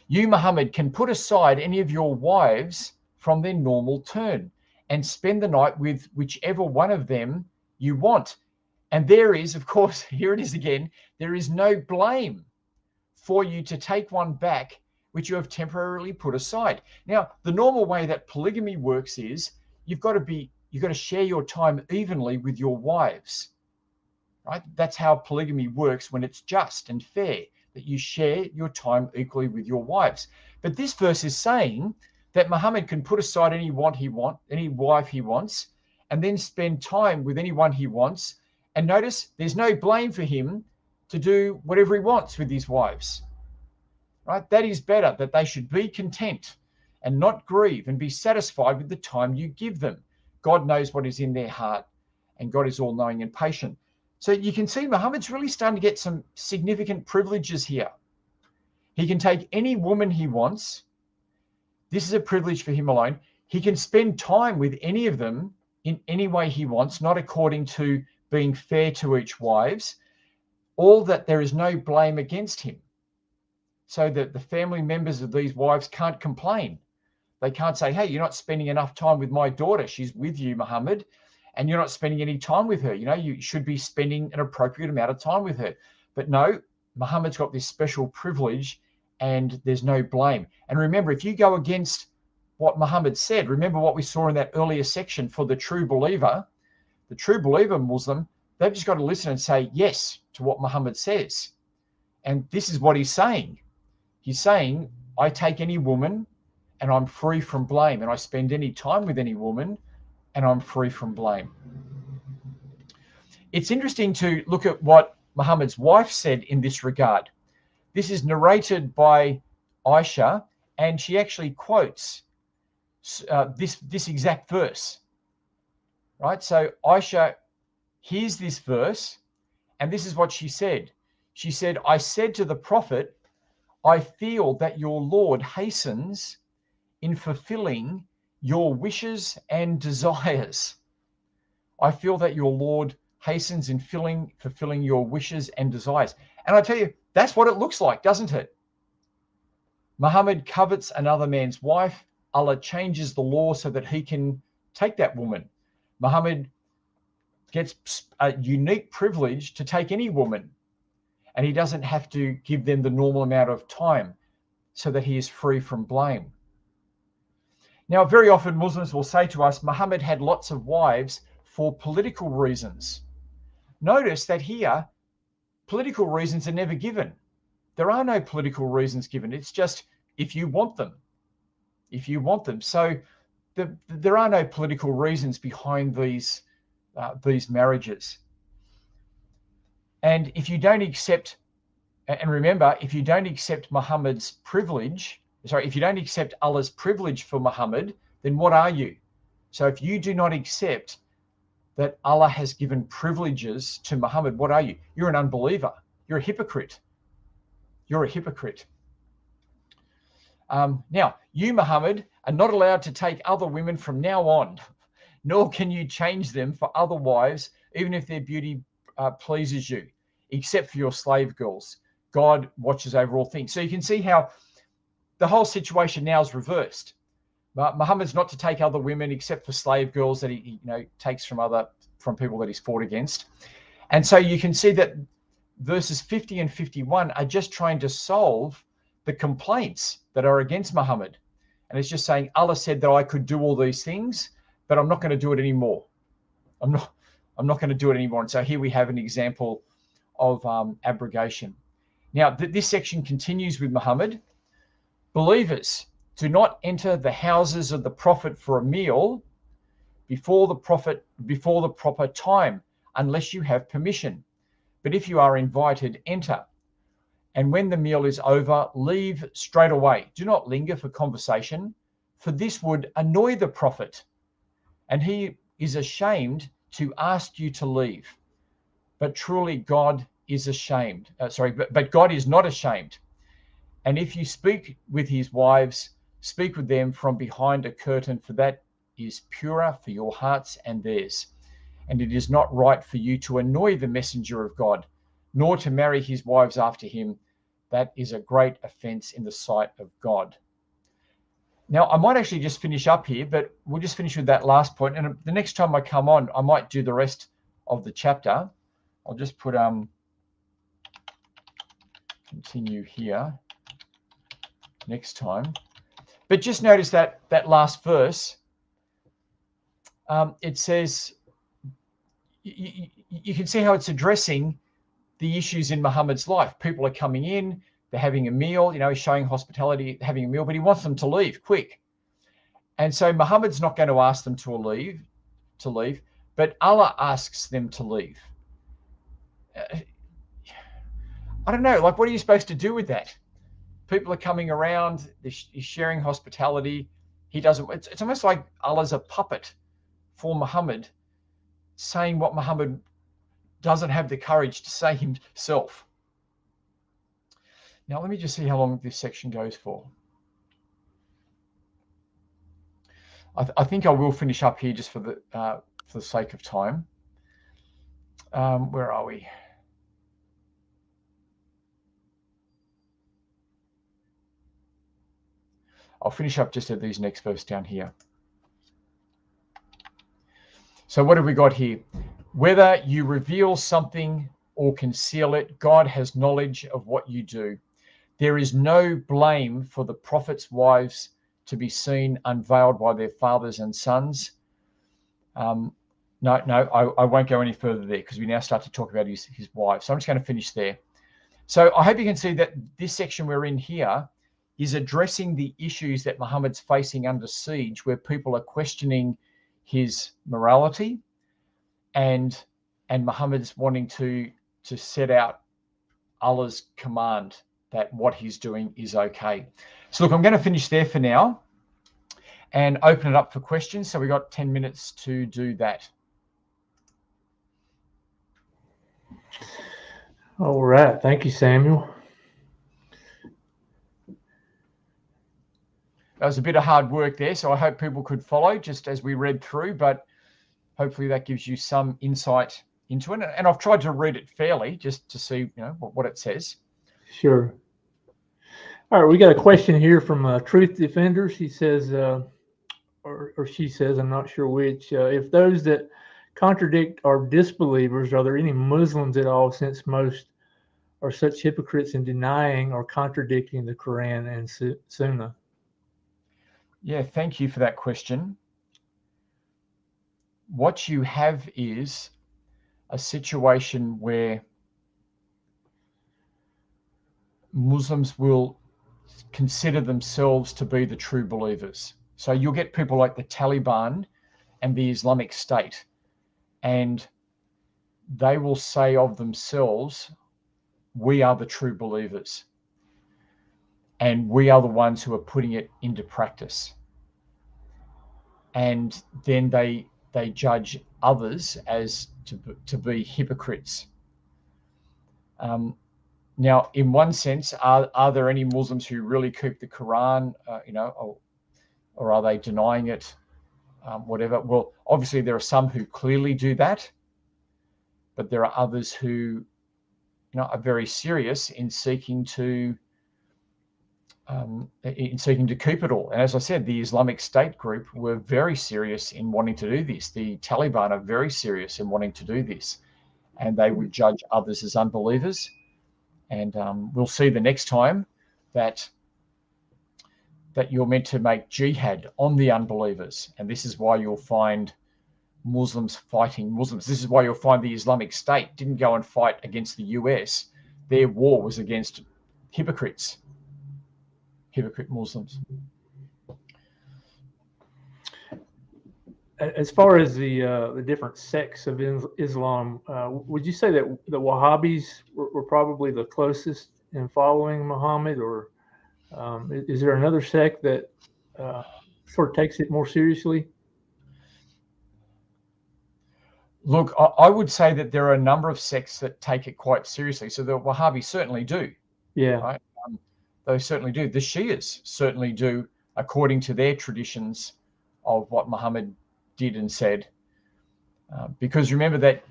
You, Muhammad, can put aside any of your wives from their normal turn and spend the night with whichever one of them you want. And there is, of course, here it is again, there is no blame for you to take one back which you have temporarily put aside. Now, the normal way that polygamy works is you've got to share your time evenly with your wives, right? That's how polygamy works when it's just and fair, that you share your time equally with your wives. But this verse is saying that Muhammad can put aside any wife he wants, and then spend time with anyone he wants. And notice there's no blame for him to do whatever he wants with his wives, right? That is better, that they should be content and not grieve and be satisfied with the time you give them. God knows what is in their heart, and God is all-knowing and patient. So you can see Muhammad's really starting to get some significant privileges here. He can take any woman he wants. This is a privilege for him alone. He can spend time with any of them in any way he wants, not according to being fair to each wives, all that there is no blame against him. So that the family members of these wives can't complain. They can't say, hey, you're not spending enough time with my daughter. She's with you, Muhammad, and you're not spending any time with her. You should be spending an appropriate amount of time with her. But no, Muhammad's got this special privilege, and there's no blame. And remember, if you go against what Muhammad said, remember what we saw in that earlier section for the true believer Muslim, they've just got to listen and say yes to what Muhammad says. And this is what he's saying. He's saying, I take any woman and I'm free from blame, and I spend any time with any woman and I'm free from blame. It's interesting to look at what Muhammad's wife said in this regard. This is narrated by Aisha, and she actually quotes this exact verse, right? So Aisha hears this verse, and this is what she said. She said, I said to the prophet, I feel that your Lord hastens in fulfilling your wishes and desires. I feel that your Lord hastens in fulfilling your wishes and desires. And I tell you, that's what it looks like, doesn't it? Muhammad covets another man's wife. Allah changes the law so that he can take that woman. Muhammad gets a unique privilege to take any woman, and he doesn't have to give them the normal amount of time so that he is free from blame. Now, very often Muslims will say to us, Muhammad had lots of wives for political reasons. Notice that here, political reasons are never given. There are no political reasons given. It's just if you want them. If you want them. So there are no political reasons behind these marriages. And if you don't accept, and remember, if you don't accept Muhammad's privilege, if you don't accept Allah's privilege for Muhammad, then what are you? So if you do not accept that Allah has given privileges to Muhammad, what are you? You're an unbeliever. You're a hypocrite. You're a hypocrite. Now, you, Muhammad, are not allowed to take other women from now on, nor can you change them for other wives, even if their beauty pleases you, except for your slave girls. God watches over all things. So you can see how the whole situation now is reversed. But Muhammad's not to take other women except for slave girls that he takes from people that he's fought against. And so you can see that verses 50 and 51 are just trying to solve the complaints that are against Muhammad. And it's just saying, Allah said that I could do all these things, but I'm not going to do it anymore. I'm not going to do it anymore. And so here we have an example of abrogation. Now, this section continues with Muhammad. Believers, do not enter the houses of the Prophet for a meal before the proper time, unless you have permission. But if you are invited, enter. And when the meal is over, leave straight away. Do not linger for conversation, for this would annoy the Prophet, and he is ashamed to ask you to leave. But truly God is ashamed. But God is not ashamed. And if you speak with his wives, speak with them from behind a curtain, for that is purer for your hearts and theirs. And it is not right for you to annoy the messenger of God, nor to marry his wives after him. That is a great offense in the sight of God. Now, I might actually just finish up here, but we'll just finish with that last point. And the next time I come on, I might do the rest of the chapter. I'll just put continue here next time. But just notice that last verse, it says, you can see how it's addressing the issues in Muhammad's life. People are coming in, they're having a meal, he's showing hospitality, having a meal, but he wants them to leave quick. And so Muhammad's not going to ask them to leave, but Allah asks them to leave. I don't know, what are you supposed to do with that? People are coming around, he's sharing hospitality. He doesn't, it's almost like Allah's a puppet for Muhammad, saying what Muhammad doesn't have the courage to say himself. Now, let me just see how long this section goes for. I think I will finish up here just for the sake of time. Where are we? I'll finish up just at these next verse down here. So what have we got here? Whether you reveal something or conceal it, God has knowledge of what you do. There is no blame for the prophet's wives to be seen unveiled by their fathers and sons. No, I won't go any further there because we now start to talk about his wives. So I'm just going to finish there. So I hope you can see that this section we're in here is addressing the issues that Muhammad's facing under siege, where people are questioning his morality, and Muhammad's wanting to set out Allah's command that what he's doing is okay. So look, I'm going to finish there for now and open it up for questions. So we got 10 minutes to do that. All right. Thank you, Samuel. That was a bit of hard work there, so I hope people could follow just as we read through, but hopefully that gives you some insight into it. And I've tried to read it fairly just to see, what it says. Sure. All right. We got a question here from Truth Defender. She says, or she says, I'm not sure which, if those that contradict are disbelievers, are there any Muslims at all, since most are such hypocrites in denying or contradicting the Quran and Sunnah? Yeah, thank you for that question. What you have is a situation where Muslims will consider themselves to be the true believers. So you'll get people like the Taliban and the Islamic State, and they will say of themselves, we are the true believers, and we are the ones who are putting it into practice. And then they judge others as to be hypocrites. Now, in one sense, are there any Muslims who really keep the Quran, or are they denying it, whatever? Well, obviously there are some who clearly do that, but there are others who, are very serious in seeking to keep it all. And as I said, the Islamic State group were very serious in wanting to do this. The Taliban are very serious in wanting to do this, and they would judge others as unbelievers. And we'll see the next time that you're meant to make jihad on the unbelievers. And this is why you'll find Muslims fighting Muslims. This is why you'll find the Islamic State didn't go and fight against the US. Their war was against hypocrite Muslims. As far as the different sects of Islam, would you say that the Wahhabis were probably the closest in following Muhammad, or is there another sect that sort of takes it more seriously? Look, I would say that there are a number of sects that take it quite seriously. So the Wahhabis certainly do. Yeah. Right? They certainly do. The Shias certainly do, according to their traditions of what Muhammad did and said. Because remember that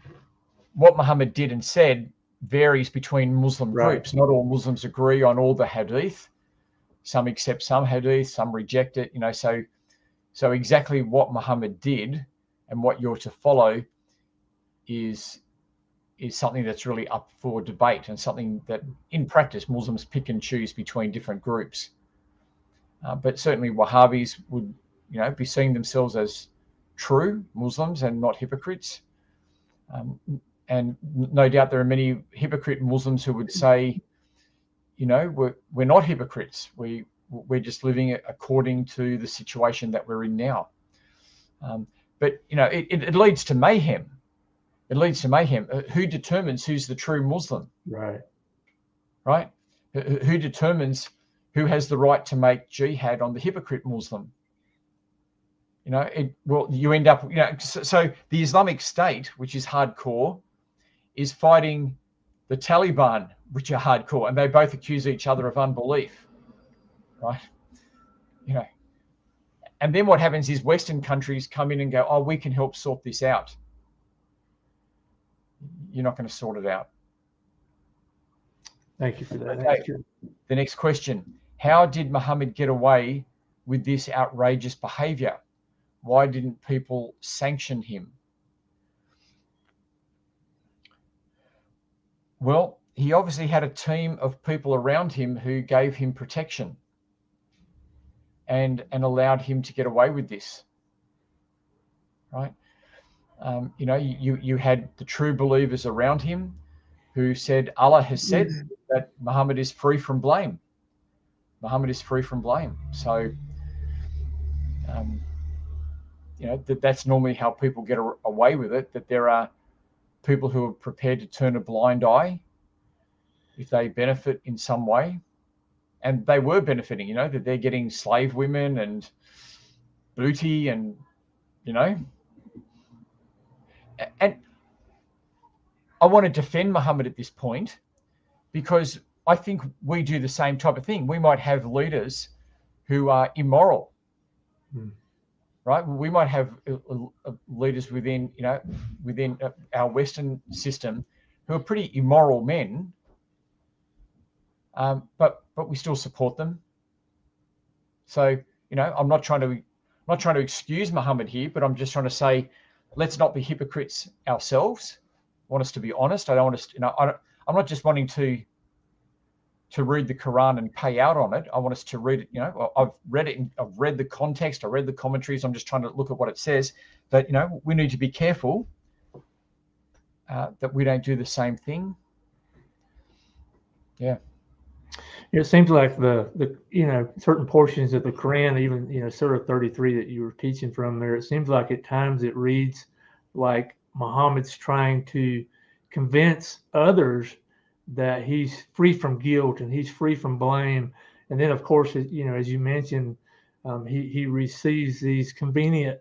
what Muhammad did and said varies between Muslim groups. Not all Muslims agree on all the hadith. Some accept some hadith, some reject it. So exactly what Muhammad did and what you're to follow is something that's really up for debate, and something that in practice Muslims pick and choose between different groups. But certainly Wahhabis would, be seeing themselves as true Muslims and not hypocrites. And no doubt there are many hypocrite Muslims who would say, we're not hypocrites. We're just living according to the situation that we're in now. But it leads to mayhem. It leads to mayhem. Who determines who's the true Muslim? Right? Who determines who has the right to make jihad on the hypocrite Muslim? You end up, so the Islamic State, which is hardcore, is fighting the Taliban, which are hardcore, and they both accuse each other of unbelief, right? And then what happens is Western countries come in and go, oh, we can help sort this out. You're not going to sort it out. Thank you for that. Okay. The next question: how did Muhammad get away with this outrageous behavior? Why didn't people sanction him? Well, he obviously had a team of people around him who gave him protection and allowed him to get away with this, right? You had the true believers around him who said, Allah has said that Muhammad is free from blame. Muhammad is free from blame. So, that's normally how people get away with it, that there are people who are prepared to turn a blind eye if they benefit in some way. And they were benefiting, that they're getting slave women and booty and, and I want to defend Muhammad at this point, because I think we do the same type of thing. We might have leaders who are immoral, right? We might have leaders within, within our Western system who are pretty immoral men, but we still support them. So, I'm not trying to excuse Muhammad here, but I'm just trying to say, let's not be hypocrites ourselves. I want us to be honest. I don't want us to, I'm not just wanting to read the Qur'an and pay out on it. I want us to read it. I've read it. I've read the context. I read the commentaries. I'm just trying to look at what it says. But we need to be careful that we don't do the same thing. Yeah. It seems like the certain portions of the Quran, even Surah 33 that you were teaching from there, it seems like at times it reads like Muhammad's trying to convince others that he's free from guilt and he's free from blame. And then, of course, as you mentioned, he receives these convenient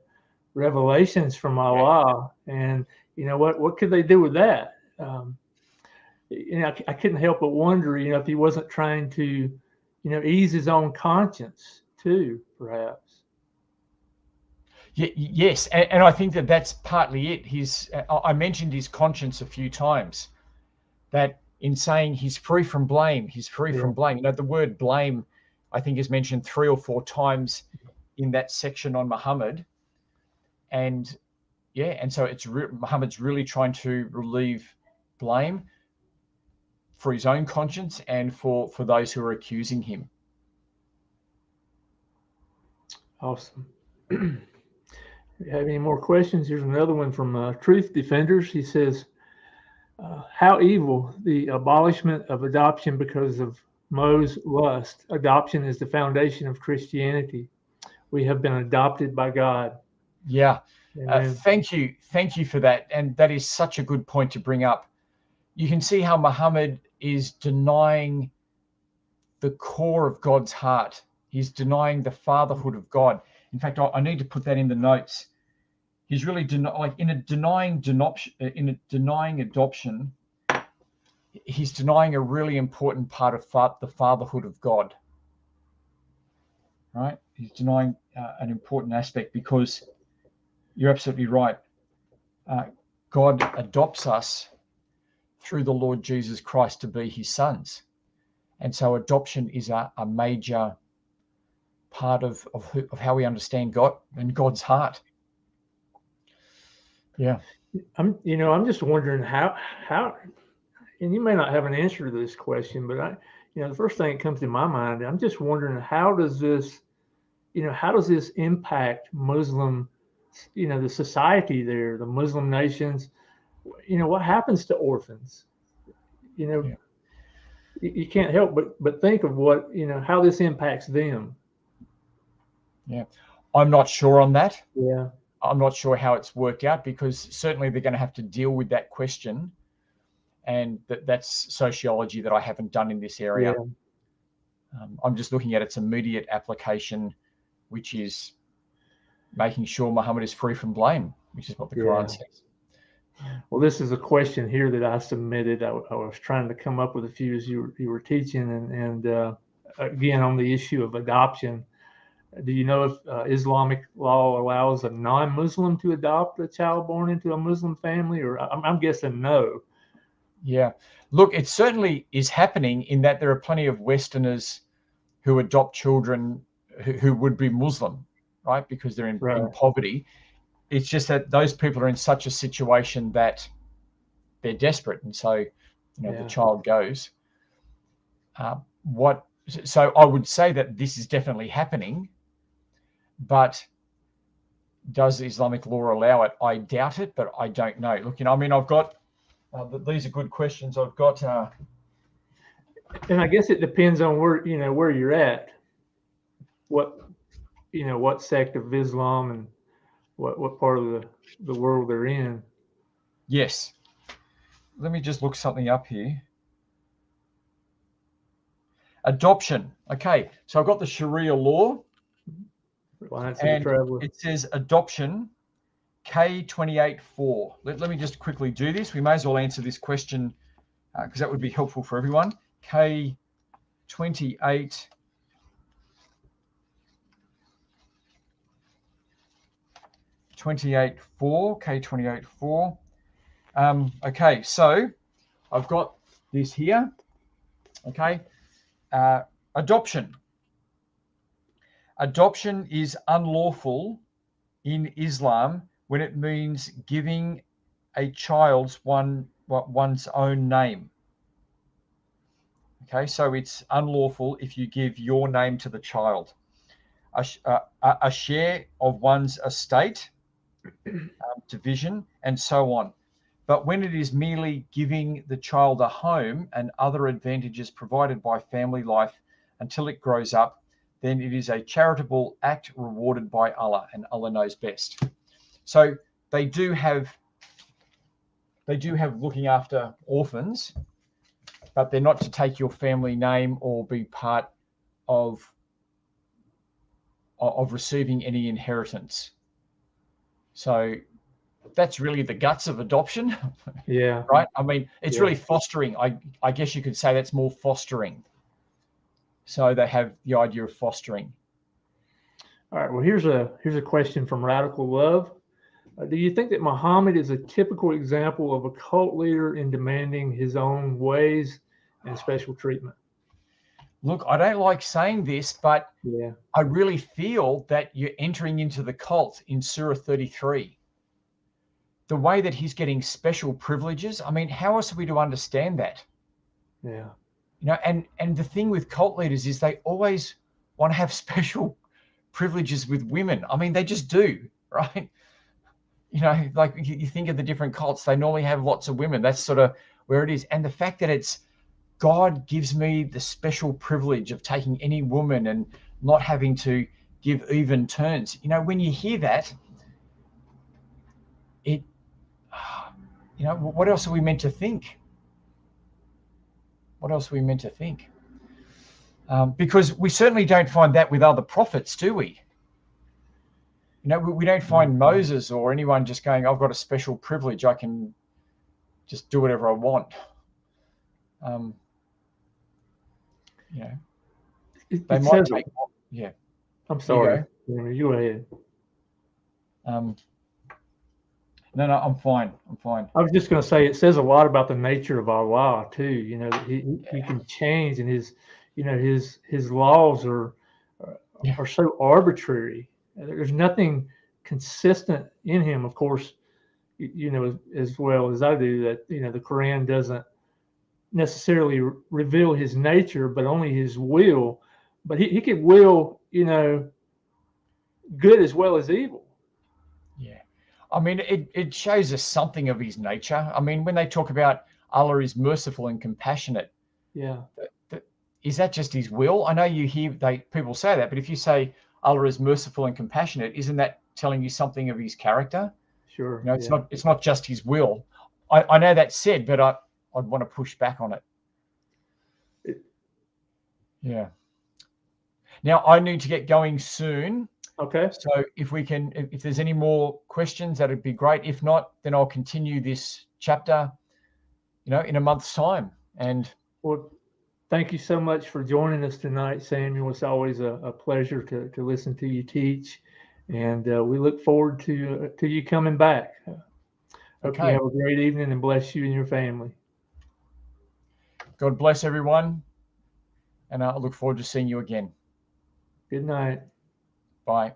revelations from Allah. And what could they do with that? I couldn't help but wonder, if he wasn't trying to, ease his own conscience too, perhaps. Yes, and I think that's partly it. I mentioned his conscience a few times, that in saying he's free from blame, from blame. The word blame, I think, is mentioned 3 or 4 times in that section on Muhammad. And so Muhammad's really trying to relieve blame for his own conscience and for those who are accusing him. Awesome. Do you have any more questions? Here's another one from Truth Defenders. He says, how evil the abolishment of adoption because of Mo's lust. Adoption is the foundation of Christianity. We have been adopted by God. Yeah. Thank you for that. And that is such a good point to bring up. You can see how Muhammad is denying the core of God's heart. He's denying the fatherhood of God. In fact, I need to put that in the notes. He's really denying adoption. He's denying a really important part of the fatherhood of God. Right? He's denying an important aspect, because you're absolutely right. God adopts us through the Lord Jesus Christ to be his sons. And so adoption is a major part of how we understand God and God's heart. Yeah. I'm just wondering how, and you may not have an answer to this question, but the first thing that comes to my mind, I'm just wondering, how does this impact Muslim, the society there, the Muslim nations? What happens to orphans? You can't help but think of what, how this impacts them. Yeah. I'm not sure on that. Yeah. I'm not sure how it's worked out, because certainly they're going to have to deal with that question. And that's sociology that I haven't done in this area. Yeah. I'm just looking at its immediate application, which is making sure Muhammad is free from blame, which is what the Quran says. Well, this is a question here that I submitted. I was trying to come up with a few as you were teaching, and again, on the issue of adoption. Do you know if Islamic law allows a non-Muslim to adopt a child born into a Muslim family? Or I'm guessing no. Yeah. Look, it certainly is happening, in that there are plenty of Westerners who adopt children who would be Muslim, right? Because they're in poverty. It's just that those people are in such a situation that they're desperate. And so, the child goes. So I would say that this is definitely happening. But does Islamic law allow it? I doubt it, but I don't know. Look, I've got, these are good questions. I've got, and I guess it depends on where you're at, what sect of Islam and what part of the world they're in. Yes. Let me just look something up here. Adoption. Okay. So I've got the Sharia law. And it says adoption K28.4. Let me just quickly do this. We may as well answer this question because that would be helpful for everyone. K28. K28.4. Okay, so I've got this here. Okay, adoption. Adoption is unlawful in Islam when it means giving a child's one's own name. Okay, so it's unlawful if you give your name to the child. A share of one's estate, division, and so on. But when it is merely giving the child a home and other advantages provided by family life until it grows up, then it is a charitable act rewarded by Allah, and Allah knows best. So they do have looking after orphans, but they're not to take your family name or be part of receiving any inheritance. So that's really the guts of adoption. Yeah. Right? I mean, it's really fostering. I guess you could say that's more fostering. So they have the idea of fostering. All right. Well, here's a question from Radical Love. Do you think that Muhammad is a typical example of a cult leader in demanding his own ways and special treatment? Look, I don't like saying this, but yeah, I really feel that you're entering into the cult in Surah 33. The way that he's getting special privileges, I mean, how else are we to understand that? Yeah. You know, and the thing with cult leaders is they always want to have special privileges with women. I mean, they just do, right? You know, like you think of the different cults, they normally have lots of women. That's sort of where it is. And the fact that it's God gives me the special privilege of taking any woman and not having to give even turns. You know, when you hear that, you know, what else are we meant to think? What else are we meant to think? Because we certainly don't find that with other prophets, do we? You know, we don't find Moses or anyone just going, I've got a special privilege. I can just do whatever I want. You know, they might take, yeah. I'm sorry. You go ahead. No, I'm fine. I'm fine. I was just going to say, it says a lot about the nature of Allah too. You know, he can change, and his laws are so arbitrary. There's nothing consistent in him. Of course, you know as well as I do that the Qur'an doesn't necessarily reveal his nature, but only his will. But he could will good as well as evil. Yeah. I mean, it shows us something of his nature. I mean, when they talk about Allah is merciful and compassionate, yeah, is that just his will? I know you hear people say that, but if you say Allah is merciful and compassionate, isn't that telling you something of his character? Sure. You know, it's not just his will. I know that's said, but I'd want to push back on it. Yeah. Now I need to get going soon. Okay. So if there's any more questions, that'd be great. If not, then I'll continue this chapter, in a month's time. And well, thank you so much for joining us tonight, Samuel. It's always a pleasure to listen to you teach, and we look forward to you coming back. Hope you have a great evening, and bless you and your family. God bless everyone, and I look forward to seeing you again. Good night. Bye.